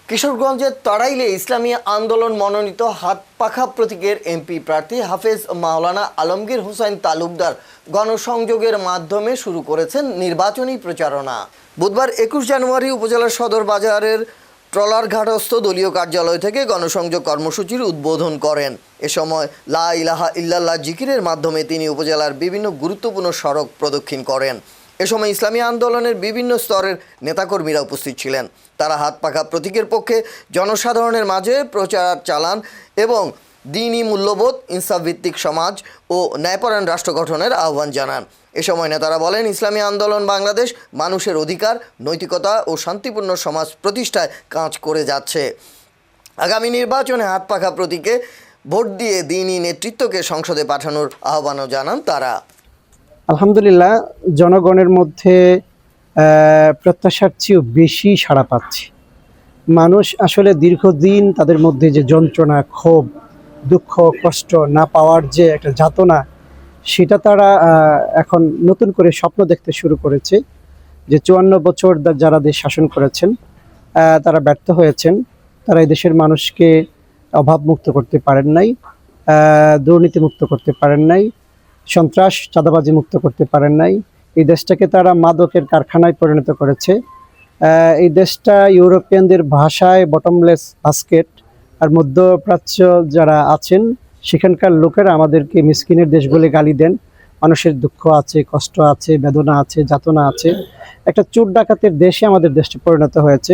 কিশোরগঞ্জের তড়াইলে ইসলামী আন্দোলন মনোনীত হাতপাখা প্রতীকের এমপি প্রার্থী হাফেজ মাওলানা আলমগীর হোসেন তালুকদার গণসংযোগের মাধ্যমে শুরু করেছেন নির্বাচনী প্রচারণা। বুধবার ২১ জানুয়ারি উপজেলার সদর বাজারের ট্রলারঘাটস্থ দলীয় কার্যালয় থেকে গণসংযোগ কর্মসূচির উদ্বোধন করেন। এ সময় লা ইলাহা ইল্লাল্লাহ জিকিরের মাধ্যমে তিনি উপজেলার বিভিন্ন গুরুত্বপূর্ণ সড়ক প্রদক্ষিণ করেন। এ সময় ইসলামী আন্দোলনের বিভিন্ন স্তরের নেতাকর্মীরা উপস্থিত ছিলেন। তারা হাতপাখা প্রতীকের পক্ষে জনসাধারণের মাঝে প্রচার চালান এবং দ্বীনি মূল্যবোধ, ইনসাফভিত্তিক সমাজ ও ন্যায়পরায়ণ রাষ্ট্র গঠনের আহ্বান জানান। এ সময় নেতারা বলেন, ইসলামী আন্দোলন বাংলাদেশ মানুষের অধিকার, নৈতিকতা ও শান্তিপূর্ণ সমাজ প্রতিষ্ঠায় কাজ করে যাচ্ছে। আগামী নির্বাচনে হাতপাখা প্রতীকে ভোট দিয়ে দ্বীনি নেতৃত্বকে সংসদে পাঠানোর আহ্বানও জানান তারা। আলহামদুলিল্লাহ, জনগণের মধ্যে প্রত্যাশার চেয়েও বেশি সাড়া পাচ্ছে। মানুষ আসলে দীর্ঘদিন তাদের মধ্যে যে যন্ত্রণা, ক্ষোভ, দুঃখ, কষ্ট না পাওয়ার যে একটা যাতনা, সেটা তারা এখন নতুন করে স্বপ্ন দেখতে শুরু করেছে যে ৫৪ বছর যারা দেশ শাসন করেছেন তারা ব্যর্থ হয়েছেন। তারা এই দেশের মানুষকে অভাবমুক্ত করতে পারেন নাই, দুর্নীতিমুক্ত করতে পারেন নাই, সন্ত্রাস চাঁদাবাজি মুক্ত করতে পারেন নাই। এই দেশটাকে তারা মাদকের কারখানায় পরিণত করেছে। এই দেশটা ইউরোপিয়ানদের ভাষায় বটমলেস বাস্কেট। আর মধ্যপ্রাচ্য যারা আছেন সেখানকার লোকেরা আমাদেরকে মিসকিনের দেশ বলে গালি দেন। মানুষের দুঃখ আছে, কষ্ট আছে, বেদনা আছে, যাতনা আছে। একটা চোর ডাকাতের দেশে আমাদের দেশটা পরিণত হয়েছে।